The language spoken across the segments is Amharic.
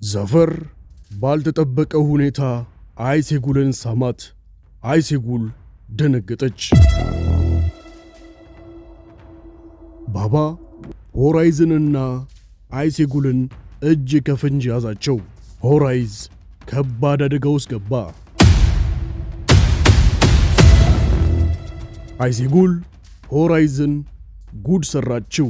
ዘፈር ባልተጠበቀው ሁኔታ አይሴጉልን ሳማት። አይሴጉል ደነገጠች። ባባ ሆራይዝንና አይሴጉልን እጅ ከፍንጅ ያዛቸው። ሆራይዝ ከባድ አደጋ ውስጥ ገባ። አይሴጉል ሆራይዝን ጉድ ሰራችው።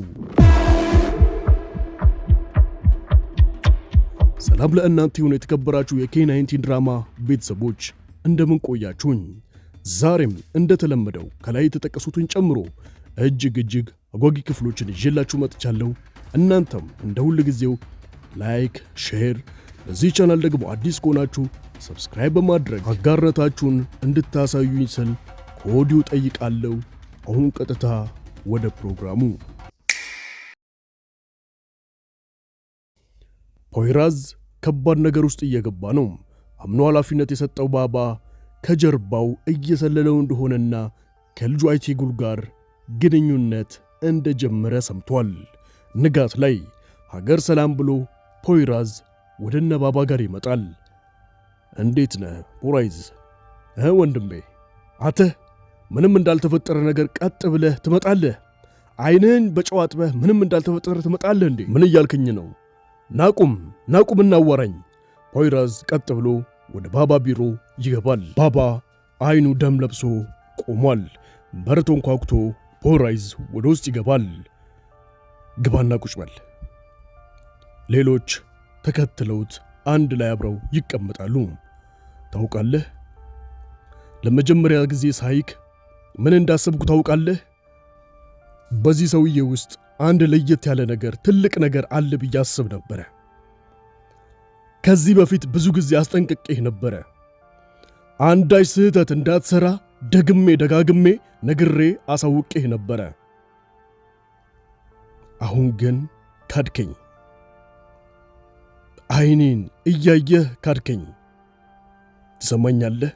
ሰላም ለእናንተ ይሁን የተከበራችሁ የኬ19 ድራማ ቤተሰቦች እንደምን ቆያችሁኝ? ዛሬም እንደተለመደው ከላይ የተጠቀሱትን ጨምሮ እጅግ አጓጊ ክፍሎችን ይዤላችሁ መጥቻለሁ። እናንተም እንደ ሁል ጊዜው ላይክ፣ ሼር፣ ለዚህ ቻናል ደግሞ አዲስ ከሆናችሁ ሰብስክራይብ በማድረግ አጋርነታችሁን እንድታሳዩኝ ስል ከወዲሁ ጠይቃለሁ። አሁን ቀጥታ ወደ ፕሮግራሙ። ፖይራዝ ከባድ ነገር ውስጥ እየገባ ነው። አምኖ ኃላፊነት የሰጠው ባባ ከጀርባው እየሰለለው እንደሆነና ከልጁ አይሴጉል ጋር ግንኙነት እንደጀመረ ሰምቷል። ንጋት ላይ ሀገር ሰላም ብሎ ፖይራዝ ወደ እነ ባባ ጋር ይመጣል። እንዴት ነህ ፖይራዝ? ወንድሜ አተ ምንም እንዳልተፈጠረ ነገር ቀጥ ብለህ ትመጣለህ? አይንህን በጨው አጥበህ ምንም እንዳልተፈጠረ ትመጣለህ እንዴ? ምን እያልክኝ ነው? ናቁም እናዋራኝ። ፖይራዝ ቀጥ ብሎ ወደ ባባ ቢሮ ይገባል። ባባ አይኑ ደም ለብሶ ቆሟል። በር ተንኳኩቶ ፖይራዝ ወደ ውስጥ ይገባል። ግባና ቁጭ በል። ሌሎች ተከትለውት አንድ ላይ አብረው ይቀመጣሉ። ታውቃለህ፣ ለመጀመሪያ ጊዜ ሳይክ ምን እንዳሰብኩ ታውቃለህ? በዚህ ሰውዬ ውስጥ አንድ ለየት ያለ ነገር፣ ትልቅ ነገር አለ ብዬ አስብ ነበረ። ከዚህ በፊት ብዙ ጊዜ አስጠንቅቄህ ነበረ። አንዳች ስህተት እንዳትሰራ ደጋግሜ ነግሬ አሳውቄህ ነበረ። አሁን ግን ካድከኝ። አይኔን እያየህ ካድከኝ። ትሰማኛለህ?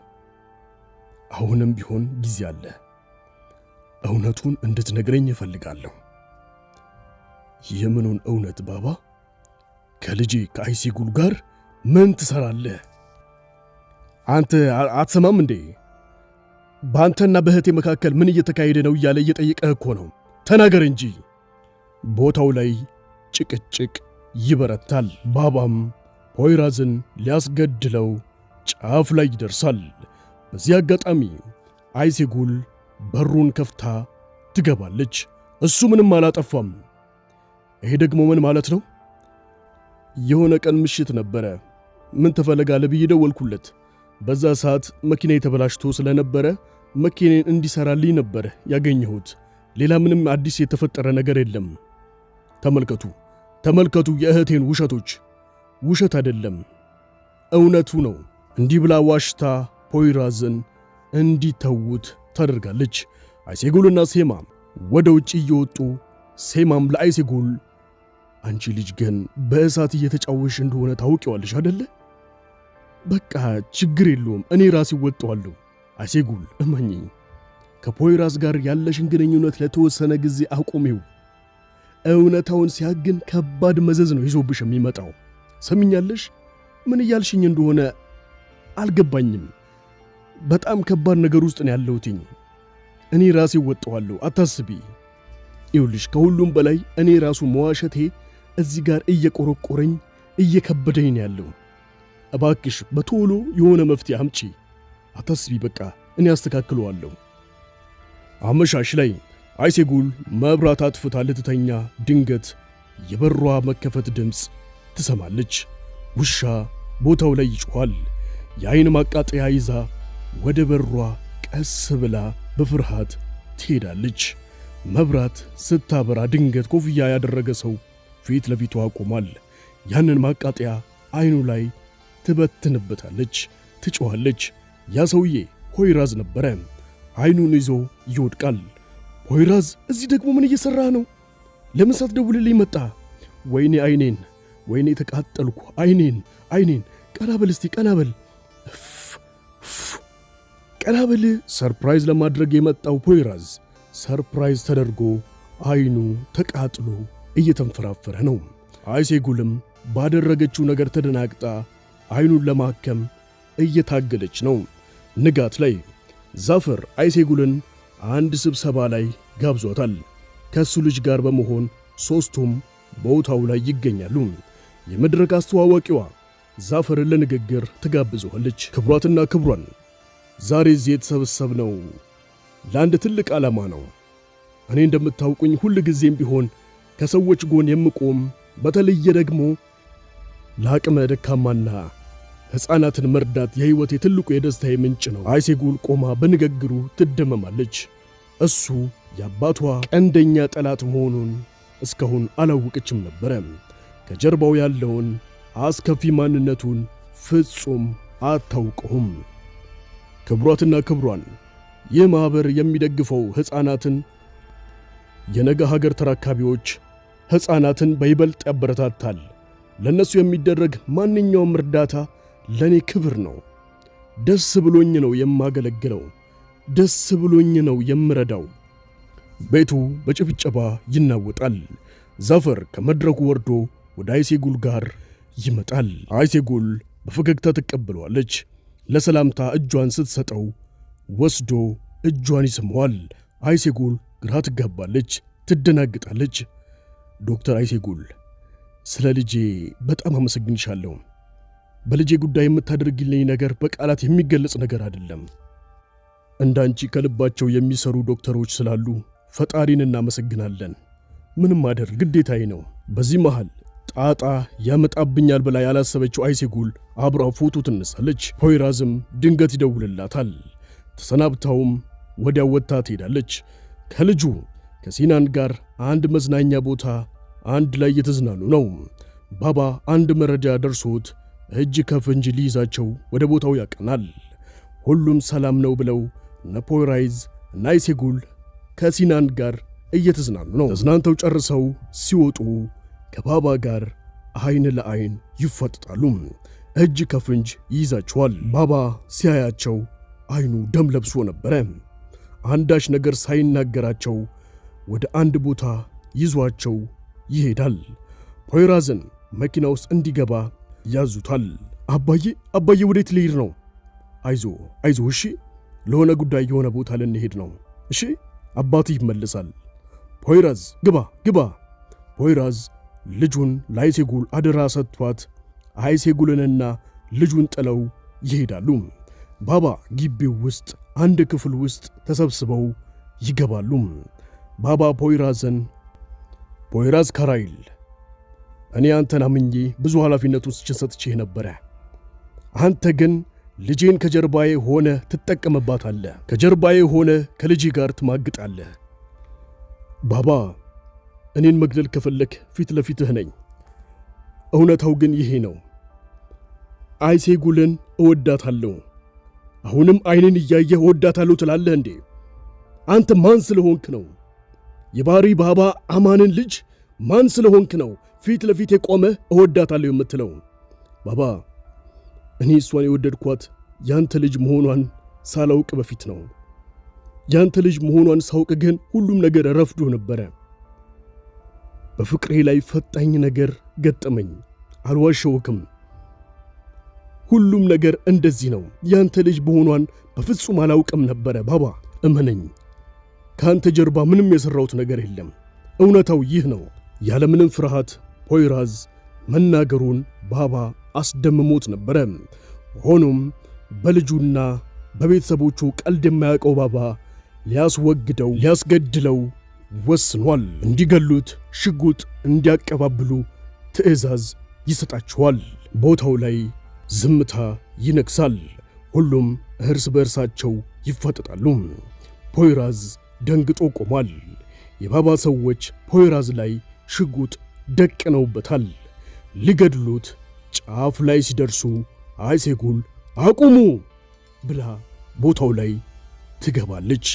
አሁንም ቢሆን ጊዜ አለ። እውነቱን እንድትነግረኝ እፈልጋለሁ። የምኑን እውነት ባባ? ከልጄ ከአይሴጉል ጋር ምን ትሰራለህ? አንተ አትሰማም እንዴ? በአንተና በእህቴ መካከል ምን እየተካሄደ ነው እያለ እየጠየቀህ እኮ ነው። ተናገር እንጂ። ቦታው ላይ ጭቅጭቅ ይበረታል። ባባም ፖይራዝን ሊያስገድለው ጫፍ ላይ ይደርሳል። በዚህ አጋጣሚ አይሴጉል በሩን ከፍታ ትገባለች። እሱ ምንም አላጠፋም። ይሄ ደግሞ ምን ማለት ነው? የሆነ ቀን ምሽት ነበረ። ምን ትፈልጋለህ ብዬ ደወልኩለት። በዛ ሰዓት መኪና የተበላሽቶ ስለነበረ መኪናን እንዲሰራልኝ ነበር ያገኘሁት። ሌላ ምንም አዲስ የተፈጠረ ነገር የለም። ተመልከቱ የእህቴን ውሸቶች። ውሸት አይደለም፣ እውነቱ ነው። እንዲህ ብላ ዋሽታ ፖይራዝን እንዲተውት ታደርጋለች። አይሴጉልና ሴማም ወደ ውጭ እየወጡ ሴማም ለአይሴጉል አንቺ ልጅ ግን በእሳት እየተጫወሽ እንደሆነ ታውቂዋለሽ አይደለ? በቃ ችግር የለውም፣ እኔ ራሴ ወጣዋለሁ። አይሴጉል እመኚኝ፣ ከፖይራዝ ጋር ያለሽን ግንኙነት ለተወሰነ ጊዜ አቁሚው። እውነታውን ሲያግን ከባድ መዘዝ ነው ይዞብሽ የሚመጣው። ሰሚኛለሽ? ምን እያልሽኝ እንደሆነ አልገባኝም። በጣም ከባድ ነገር ውስጥ ነው ያለሁትኝ። እኔ ራሴ ወጣዋለሁ፣ አታስቢ። ይኸውልሽ ከሁሉም በላይ እኔ ራሱ መዋሸቴ እዚህ ጋር እየቆረቆረኝ እየከበደኝ ነው ያለው። እባክሽ በቶሎ የሆነ መፍትሄ አምጪ። አታስቢ፣ በቃ እኔ አስተካክለዋለሁ። አመሻሽ ላይ አይሴጉል መብራት አጥፍታ ልትተኛ ድንገት የበሯ መከፈት ድምፅ ትሰማለች። ውሻ ቦታው ላይ ይጮኻል። የአይን ማቃጠያ ይዛ ወደ በሯ ቀስ ብላ በፍርሃት ትሄዳለች። መብራት ስታበራ ድንገት ኮፍያ ያደረገ ሰው ፊት ለፊቷ ቆሟል። ያንን ማቃጠያ አይኑ ላይ ትበትንበታለች፣ ትጮኻለች። ያ ሰውዬ ፖይራዝ ነበረ። አይኑን ይዞ ይወድቃል። ፖይራዝ፣ እዚህ ደግሞ ምን እየሠራህ ነው? ለምን ሳትደውልልኝ መጣ? ወይኔ አይኔን፣ ወይኔ ተቃጠልኩ። አይኔን፣ ቀናበል እስቲ ቀናበል፣ ቀናበል። ሰርፕራይዝ ለማድረግ የመጣው ፖይራዝ ሰርፕራይዝ ተደርጎ አይኑ ተቃጥሎ እየተንፈራፈረ ነው። አይሴጉልም ባደረገችው ነገር ተደናግጣ አይኑን ለማከም እየታገለች ነው። ንጋት ላይ ዛፈር አይሴጉልን አንድ ስብሰባ ላይ ጋብዟታል። ከሱ ልጅ ጋር በመሆን ሦስቱም ቦታው ላይ ይገኛሉ። የመድረክ አስተዋዋቂዋ ዛፈርን ለንግግር ትጋብዘዋለች። ክብሯትና ክብሯን ዛሬ እዚህ የተሰበሰብነው ለአንድ ትልቅ ዓላማ ነው። እኔ እንደምታውቁኝ ሁል ጊዜም ቢሆን ከሰዎች ጎን የምቆም በተለየ ደግሞ ለአቅመ ደካማና ሕፃናትን መርዳት የሕይወቴ ትልቁ የደስታዬ ምንጭ ነው። አይሴጉል ቆማ በንግግሩ ትደመማለች። እሱ የአባቷ ቀንደኛ ጠላት መሆኑን እስካሁን አላወቀችም ነበረ። ከጀርባው ያለውን አስከፊ ማንነቱን ፍጹም አታውቀውም። ክብሯትና ክብሯን ይህ ማኅበር የሚደግፈው ሕፃናትን የነገ ሀገር ተረካቢዎች ሕፃናትን በይበልጥ ያበረታታል። ለነሱ የሚደረግ ማንኛውም እርዳታ ለኔ ክብር ነው። ደስ ብሎኝ ነው የማገለግለው። ደስ ብሎኝ ነው የምረዳው። ቤቱ በጭብጨባ ይናወጣል። ዛፈር ከመድረኩ ወርዶ ወደ አይሴጉል ጋር ይመጣል። አይሴጉል በፈገግታ ትቀበለዋለች። ለሰላምታ እጇን ስትሰጠው ወስዶ እጇን ይስመዋል። አይሴጉል ግራ ትጋባለች፣ ትደናግጣለች። ዶክተር አይሴጉል ስለ ልጄ በጣም አመሰግንሻለሁ። በልጄ ጉዳይ የምታደርግልኝ ነገር በቃላት የሚገለጽ ነገር አይደለም። እንዳንቺ ከልባቸው የሚሰሩ ዶክተሮች ስላሉ ፈጣሪን እናመሰግናለን። ምንም ማድረግ ግዴታዬ ነው። በዚህ መሃል ጣጣ ያመጣብኛል ብላ ያላሰበችው አይሴጉል አብራ ፎቶ ትነሳለች። ፖይራዝም ድንገት ይደውልላታል። ተሰናብታውም ወዲያው ወጥታ ትሄዳለች። ከልጁ ከሲናን ጋር አንድ መዝናኛ ቦታ አንድ ላይ እየተዝናኑ ነው። ባባ አንድ መረጃ ደርሶት እጅ ከፍንጅ ሊይዛቸው ወደ ቦታው ያቀናል። ሁሉም ሰላም ነው ብለው ፖይራዝ እና አይሴጉል ከሲናን ጋር እየተዝናኑ ነው። ተዝናንተው ጨርሰው ሲወጡ ከባባ ጋር አይን ለአይን ይፈጥጣሉ። እጅ ከፍንጅ ይይዛቸዋል። ባባ ሲያያቸው አይኑ ደም ለብሶ ነበረ። አንዳች ነገር ሳይናገራቸው ወደ አንድ ቦታ ይዟቸው ይሄዳል። ፖይራዝን መኪና ውስጥ እንዲገባ ያዙታል። አባዬ ወዴት ልሄድ ነው? አይዞ እሺ፣ ለሆነ ጉዳይ የሆነ ቦታ ልንሄድ ነው። እሺ አባትህ ይመለሳል። ፖይራዝ ግባ። ፖይራዝ ልጁን ለአይሴጉል አደራ ሰጥቷት አይሴጉልንና ልጁን ጥለው ይሄዳሉ። ባባ ግቢው ውስጥ አንድ ክፍል ውስጥ ተሰብስበው ይገባሉ። ባባ ፖይራዝ ካራይል፣ እኔ አንተን አምኜ ብዙ ኃላፊነቱን ሰጥቼህ ነበረ። አንተ ግን ልጄን ከጀርባዬ ሆነ ትጠቀምባታለህ። ከጀርባዬ ሆነ ከልጄ ጋር ትማግጣለህ። ባባ እኔን መግደል ከፈለክ ፊት ለፊትህ ነኝ። እውነታው ግን ይሄ ነው። አይሴጉልን እወዳታለሁ። አሁንም አይንን እያየህ እወዳታለሁ ትላለህ እንዴ? አንተ ማን ስለሆንክ ነው? የባሪ ባባ አማንን ልጅ ማን ስለሆንክ ነው ፊት ለፊቴ ቆመህ እወዳታለሁ የምትለው? ባባ እኔ እሷን የወደድኳት ያንተ ልጅ መሆኗን ሳላውቅ በፊት ነው። ያንተ ልጅ መሆኗን ሳውቅ ግን ሁሉም ነገር ረፍዶ ነበረ። በፍቅሬ ላይ ፈጣኝ ነገር ገጠመኝ። አልዋሸውክም። ሁሉም ነገር እንደዚህ ነው። ያንተ ልጅ መሆኗን በፍጹም አላውቅም ነበረ። ባባ እመነኝ፣ ካንተ ጀርባ ምንም የሰራሁት ነገር የለም። እውነታው ይህ ነው። ያለምንም ፍርሃት ፖይራዝ መናገሩን ባባ አስደምሞት ነበረ። ሆኖም በልጁና በቤተሰቦቹ ቀልድ የማያውቀው ባባ ሊያስገድለው ወስኗል። እንዲገሉት ሽጉጥ እንዲያቀባብሉ ትዕዛዝ ይሰጣቸዋል። ቦታው ላይ ዝምታ ይነግሳል። ሁሉም እርስ በእርሳቸው ይፋጠጣሉ። ፖይራዝ ደንግጦ ቆሟል። የባባ ሰዎች ፖይራዝ ላይ ሽጉጥ ደቅነውበታል። ሊገድሉት ጫፍ ላይ ሲደርሱ አይሴጉል አቁሙ ብላ ቦታው ላይ ትገባለች።